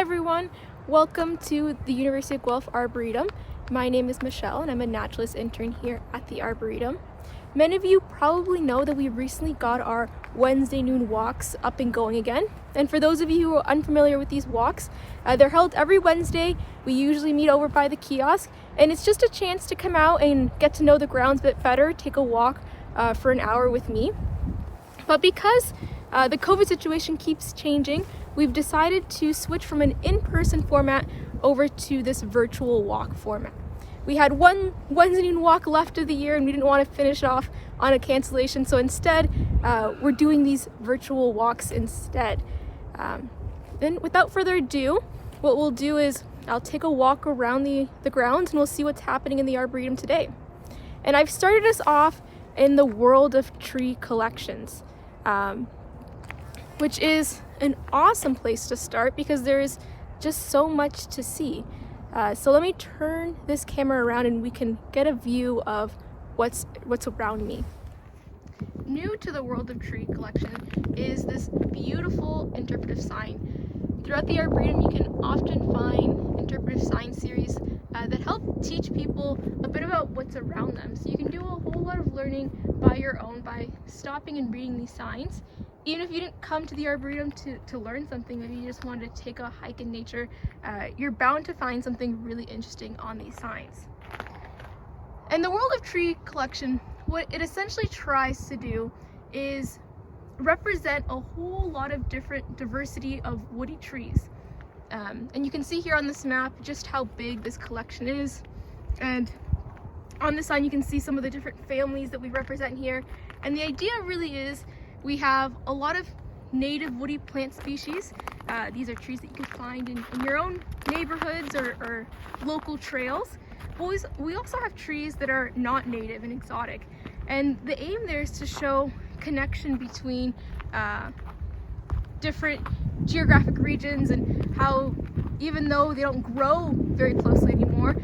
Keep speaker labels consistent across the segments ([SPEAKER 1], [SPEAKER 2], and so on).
[SPEAKER 1] everyone, welcome to the University of Guelph Arboretum. My name is Michelle and I'm a naturalist intern here at the Arboretum. Many of you probably know that we recently got our Wednesday noon walks up and going again. And for those of you who are unfamiliar with these walks, they're held every Wednesday. We usually meet over by the kiosk, and it's just a chance to come out and get to know the grounds a bit better, take a walk for an hour with me. But because the COVID situation keeps changing, we've decided to switch from an in-person format over to this virtual walk format. We had one Wednesday noon walk left of the year and we didn't want to finish off on a cancellation, so instead we're doing these virtual walks instead. Then without further ado, what we'll do is I'll take a walk around the grounds and we'll see what's happening in the Arboretum today. And I've started us off in the world of tree collections, which is an awesome place to start because there is just so much to see. So let me turn this camera around and we can get a view of what's around me. New to the world of tree collection is this beautiful interpretive sign. Throughout the Arboretum, you can often find interpretive sign series that help teach people a bit about what's around them. So you can do a whole lot of learning by your own by stopping and reading these signs. Even if you didn't come to the Arboretum to learn something, maybe you just wanted to take a hike in nature, you're bound to find something really interesting on these signs. In the world of tree collection, what it essentially tries to do is represent a whole lot of different diversity of woody trees. And you can see here on this map just how big this collection is. And on this sign you can see some of the different families that we represent here. And the idea really is we have a lot of native woody plant species. These are trees that you can find in your own neighborhoods or local trails. But we also have trees that are not native and exotic. And the aim there is to show connection between different geographic regions and how, even though they don't grow very closely anymore,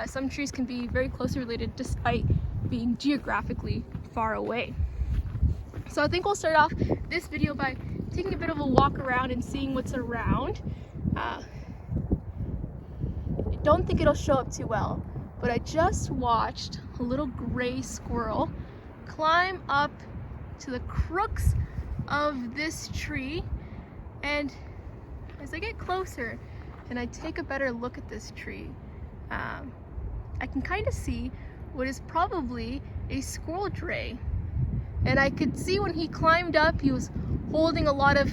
[SPEAKER 1] some trees can be very closely related despite being geographically far away. So I think we'll start off this video by taking a bit of a walk around and seeing what's around. I don't think it'll show up too well, but I just watched a little gray squirrel climb up to the crux of this tree, and as I get closer and I take a better look at this tree, I can kind of see what is probably a squirrel dray. And I could see when he climbed up, he was holding a lot of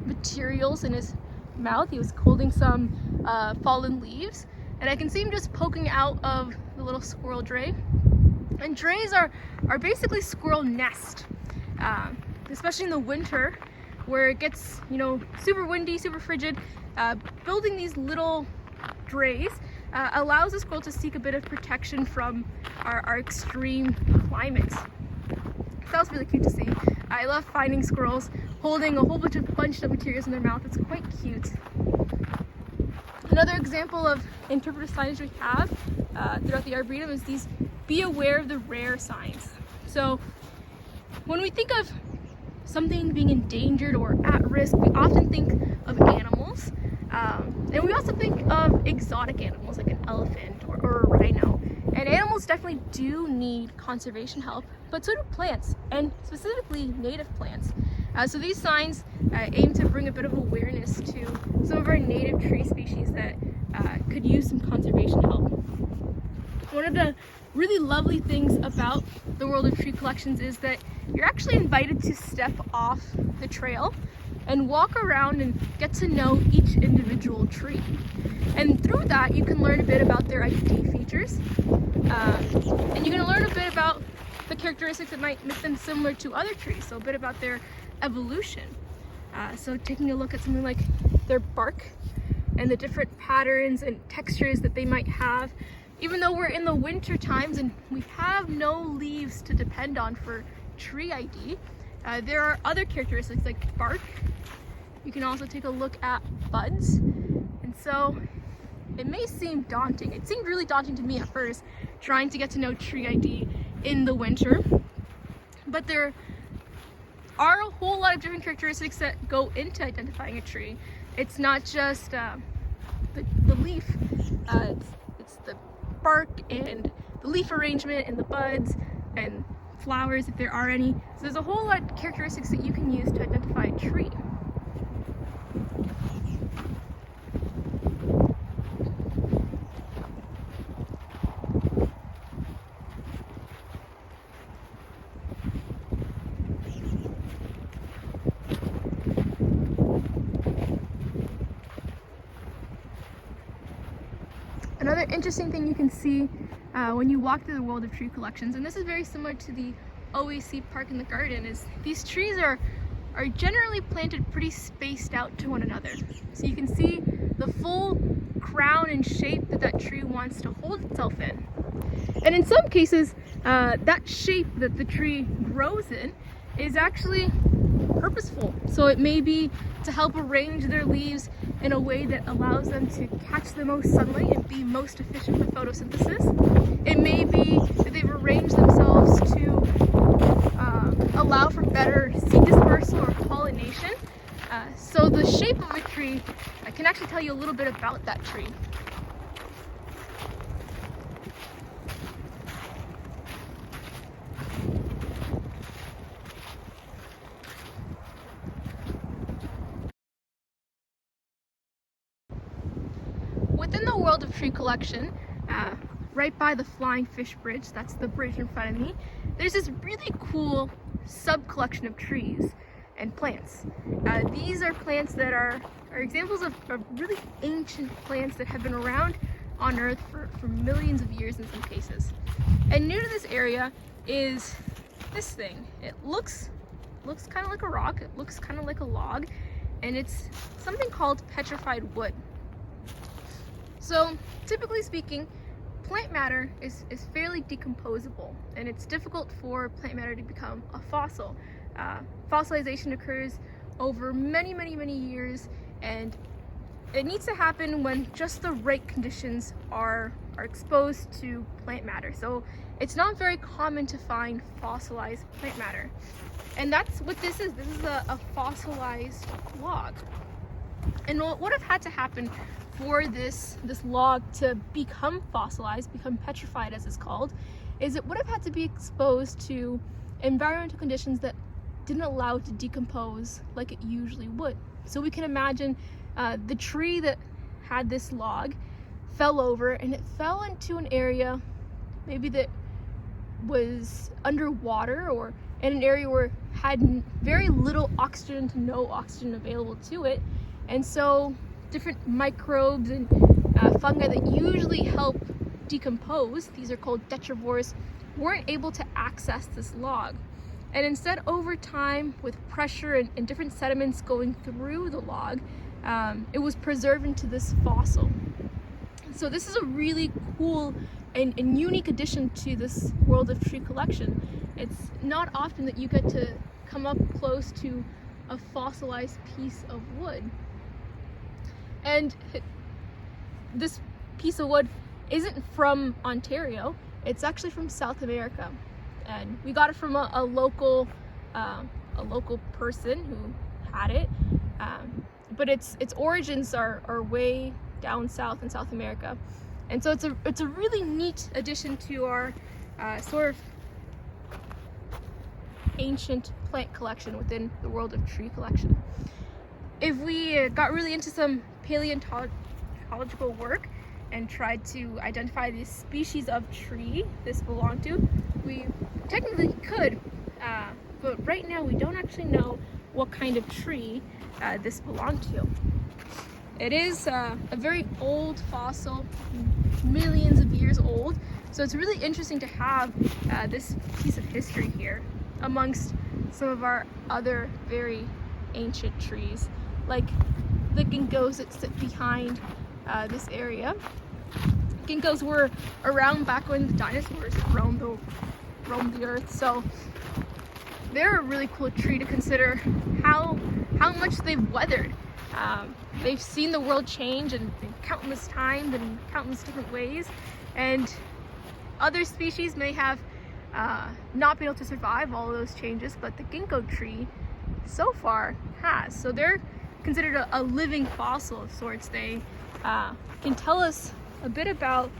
[SPEAKER 1] materials in his mouth. He was holding some fallen leaves. And I can see him just poking out of the little squirrel dray. And drays are basically squirrel nest, especially in the winter where it gets, super windy, super frigid. Building these little drays allows the squirrel to seek a bit of protection from our extreme climates. That was really cute to see. I love finding squirrels holding a whole bunch of materials in their mouth. It's quite cute. Another example of interpretive signs we have throughout the Arboretum is these be aware of the rare signs. So when we think of something being endangered or at risk, we often think of animals. And we also think of exotic animals like an elephant or a rhino. And animals definitely do need conservation help, but so do plants, and specifically native plants. So these signs aim to bring a bit of awareness to some of our native tree species that could use some conservation help. One of the really lovely things about the world of tree collections is that you're actually invited to step off the trail and walk around and get to know each individual tree. And through that, you can learn a bit about their ID features, and you can learn a bit about the characteristics that might make them similar to other trees, so a bit about their evolution. So taking a look at something like their bark and the different patterns and textures that they might have. Even though we're in the winter times and we have no leaves to depend on for tree ID, there are other characteristics like bark. You can also take a look at buds. And so it may seem daunting. It seemed really daunting to me at first, trying to get to know tree ID in the winter. But there are a whole lot of different characteristics that go into identifying a tree. It's not just the leaf, it's the bark and the leaf arrangement and the buds and flowers if there are any. So there's a whole lot of characteristics that you can use to identify a tree. Another interesting thing you can see when you walk through the world of tree collections, and this is very similar to the OAC Park in the Garden, is these trees are generally planted pretty spaced out to one another. So you can see the full crown and shape that tree wants to hold itself in. And in some cases, that shape that the tree grows in is actually purposeful. So it may be to help arrange their leaves in a way that allows them to catch the most sunlight and be most efficient for photosynthesis. It may be that they've arranged themselves to allow for better seed dispersal or pollination. So the shape of a tree can actually tell you a little bit about that tree. Within the world of tree collection, right by the Flying Fish Bridge, that's the bridge in front of me, there's this really cool sub-collection of trees and plants. These are plants that are examples of really ancient plants that have been around on Earth for millions of years in some cases. And new to this area is this thing. It looks kind of like a rock, it looks kind of like a log, and it's something called petrified wood. So typically speaking, plant matter is fairly decomposable, and it's difficult for plant matter to become a fossil. Fossilization occurs over many years, and it needs to happen when just the right conditions are exposed to plant matter. So it's not very common to find fossilized plant matter. And that's what this is. This is a fossilized log. And what would have had to happen for this log to become fossilized, become petrified as it's called, is it would have had to be exposed to environmental conditions that didn't allow it to decompose like it usually would. So we can imagine the tree that had this log fell over, and it fell into an area maybe that was underwater, or in an area where it had very little oxygen to no oxygen available to it. And so different microbes and fungi that usually help decompose, these are called detrivores, weren't able to access this log. And instead, over time, with pressure and different sediments going through the log, it was preserved into this fossil. So this is a really cool and unique addition to this world of tree collection. It's not often that you get to come up close to a fossilized piece of wood. And this piece of wood isn't from Ontario, it's actually from South America. And we got it from a local person who had it, but its origins are way down south in South America. And so it's a really neat addition to our sort of ancient plant collection within the world of tree collection. If we got really into some paleontological work and tried to identify the species of tree this belonged to, we technically could, but right now we don't actually know what kind of tree this belonged to. It is a very old fossil, millions of years old, so it's really interesting to have this piece of history here amongst some of our other very ancient trees, like the ginkgos that sit behind this area. Ginkgos were around back when the dinosaurs roamed the earth, so they're a really cool tree to consider how much they've weathered. They've seen the world change in countless times and countless different ways, and other species may have not been able to survive all of those changes, but the ginkgo tree so far has. So they're considered a living fossil of sorts. They can tell us a bit about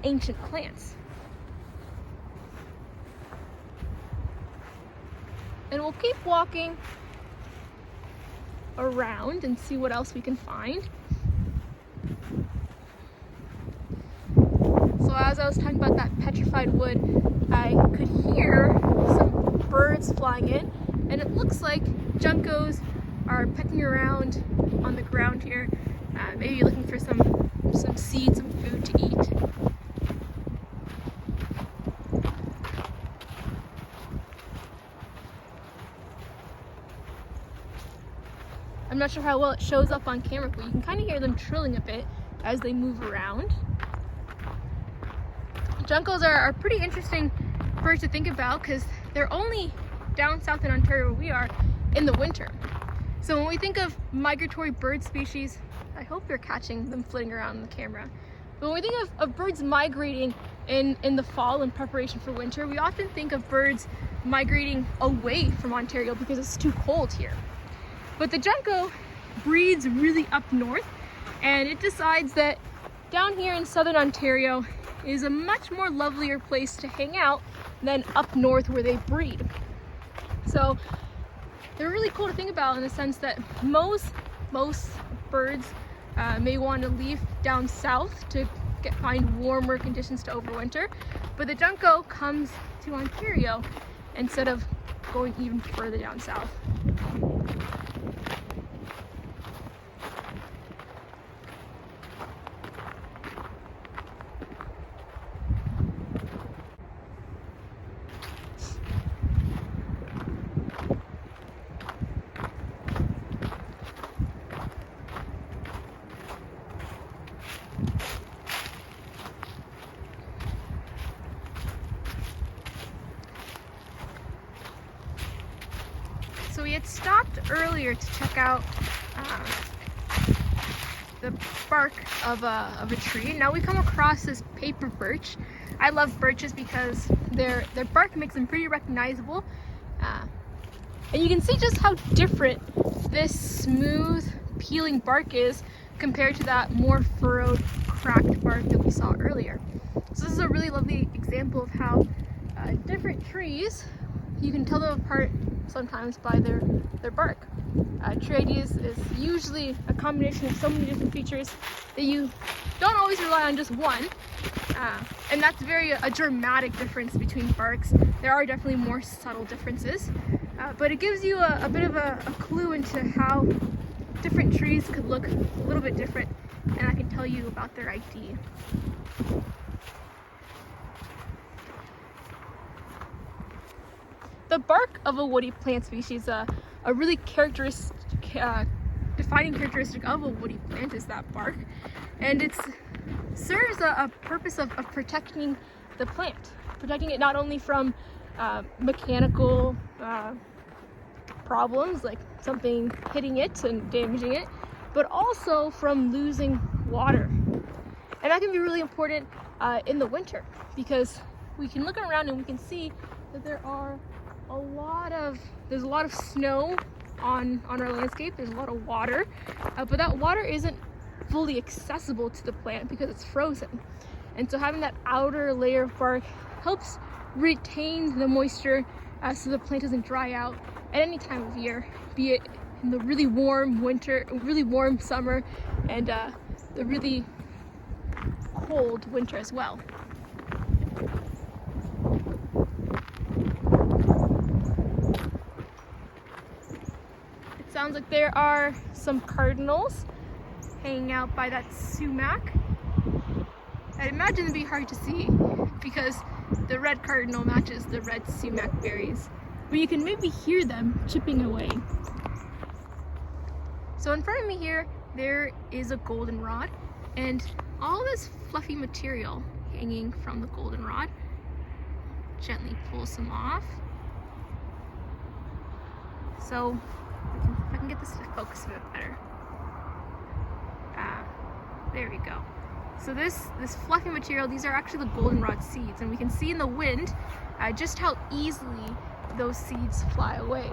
[SPEAKER 1] ancient plants. And we'll keep walking around and see what else we can find. So as I was talking about that petrified wood, I could hear some birds flying in, and it looks like juncos are pecking around on the ground here, maybe looking for some seeds, some food to eat. I'm not sure how well it shows up on camera, but you can kind of hear them trilling a bit as they move around. Juncos are pretty interesting birds to think about because they're only down south in Ontario where we are in the winter. So when we think of migratory bird species, I hope you're catching them flitting around in the camera. But when we think of birds migrating in the fall in preparation for winter, we often think of birds migrating away from Ontario because it's too cold here. But the junco breeds really up north, and it decides that down here in southern Ontario is a much more lovelier place to hang out than up north where they breed. So they're really cool to think about in the sense that most birds may want to leave down south to find warmer conditions to overwinter, but the junco comes to Ontario instead of going even further down south. So we had stopped earlier to check out the bark of a tree. Now we come across this paper birch. I love birches because their bark makes them pretty recognizable. And you can see just how different this smooth, peeling bark is compared to that more furrowed, cracked bark that we saw earlier. So this is a really lovely example of how different trees, you can tell them apart sometimes by their bark. Tree ID is usually a combination of so many different features that you don't always rely on just one. And that's a dramatic difference between barks. There are definitely more subtle differences, but it gives you a bit of a clue into how different trees could look a little bit different, and I can tell you about their ID. The bark of a woody plant species, a really defining characteristic of a woody plant is that bark, and it serves a purpose of protecting the plant, protecting it not only from mechanical problems like something hitting it and damaging it, but also from losing water. And that can be really important in the winter because we can look around and we can see that there's a lot of snow on our landscape. There's a lot of water, but that water isn't fully accessible to the plant because it's frozen. And so having that outer layer of bark helps retain the moisture so the plant doesn't dry out at any time of year, be it in the really warm winter, really warm summer, and the really cold winter as well. It sounds like there are some cardinals hanging out by that sumac. I'd imagine it'd be hard to see because the red cardinal matches the red sumac berries, but you can maybe hear them chipping away. So in front of me here, there is a goldenrod, and all this fluffy material hanging from the goldenrod. Gently pull some off. So if I can get this to focus a bit better. There we go. So this fluffy material, these are actually the goldenrod seeds, and we can see in the wind just how easily those seeds fly away.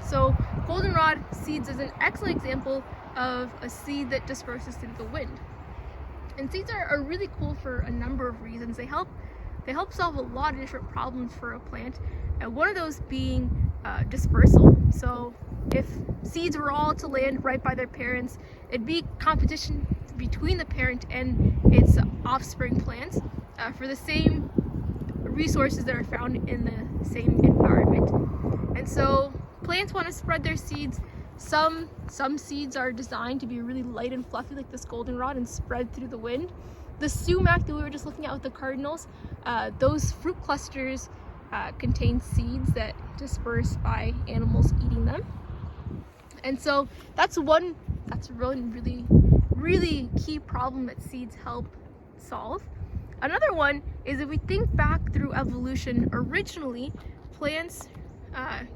[SPEAKER 1] So goldenrod seeds is an excellent example of a seed that disperses through the wind. And seeds are really cool for a number of reasons. They help solve a lot of different problems for a plant, and one of those being dispersal. So if seeds were all to land right by their parents, it'd be competition between the parent and its offspring plants for the same resources that are found in the same environment. And so plants want to spread their seeds. Some seeds are designed to be really light and fluffy like this goldenrod and spread through the wind. The sumac that we were just looking at with the cardinals, those fruit clusters contain seeds that disperse by animals eating them. And so that's one really key problem that seeds help solve. Another one is if we think back through evolution, originally plants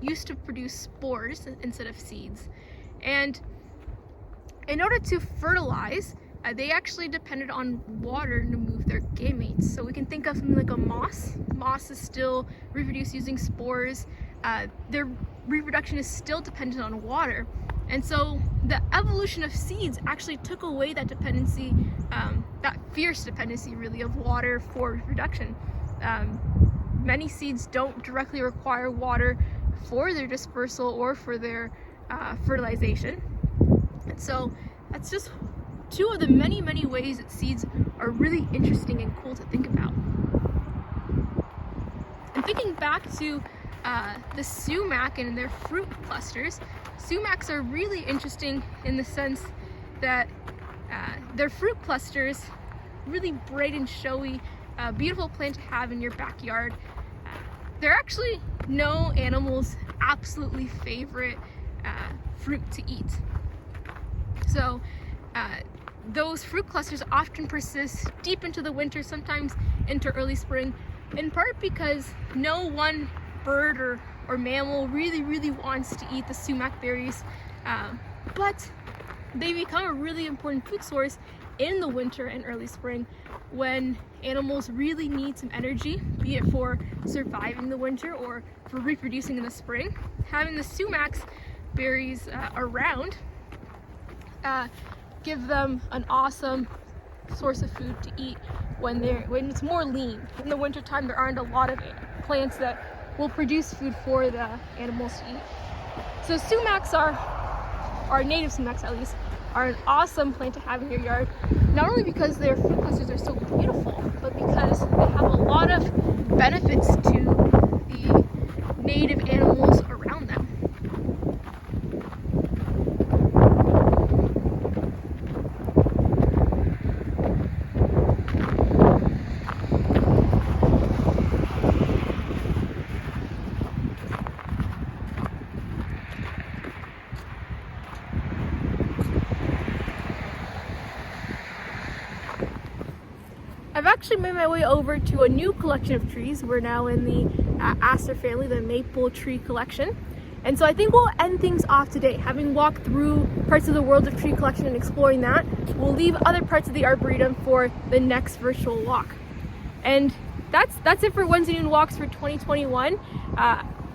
[SPEAKER 1] used to produce spores instead of seeds. And in order to fertilize, they actually depended on water to move their gametes. So we can think of something like a moss. Moss is still reproduced using spores. Their reproduction is still dependent on water. And so the evolution of seeds actually took away that dependency, that fierce dependency really of water for reproduction. Many seeds don't directly require water for their dispersal or for their fertilization. And so that's just two of the many ways that seeds are really interesting and cool to think about. And thinking back to the sumac and their fruit clusters, sumacs are really interesting in the sense that their fruit clusters, really bright and showy, beautiful plant to have in your backyard. They're actually no animal's absolutely favorite fruit to eat. So those fruit clusters often persist deep into the winter, sometimes into early spring, in part because no one bird or mammal really wants to eat the sumac berries, but they become a really important food source in the winter and early spring when animals really need some energy, be it for surviving the winter or for reproducing in the spring. Having the sumac berries around give them an awesome source of food to eat when it's more lean. In the wintertime, there aren't a lot of plants that will produce food for the animals to eat. So sumacs our native sumacs at least, are an awesome plant to have in your yard, not only because their fruit clusters are so beautiful, but because they have a lot of benefits to the native animals around them. I've actually made my way over to a new collection of trees. We're now in the aster family, the maple tree collection. And so I think we'll end things off today. Having walked through parts of the world of tree collection and exploring that, we'll leave other parts of the Arboretum for the next virtual walk. And that's it for Wednesday Noon Walks for 2021.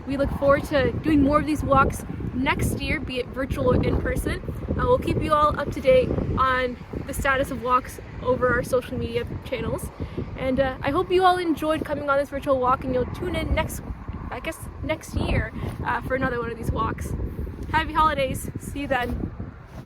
[SPEAKER 1] We look forward to doing more of these walks next year, be it virtual or in person. We'll keep you all up to date on the status of walks over our social media channels. And I hope you all enjoyed coming on this virtual walk, and you'll tune in next year for another one of these walks. Happy holidays. See you then.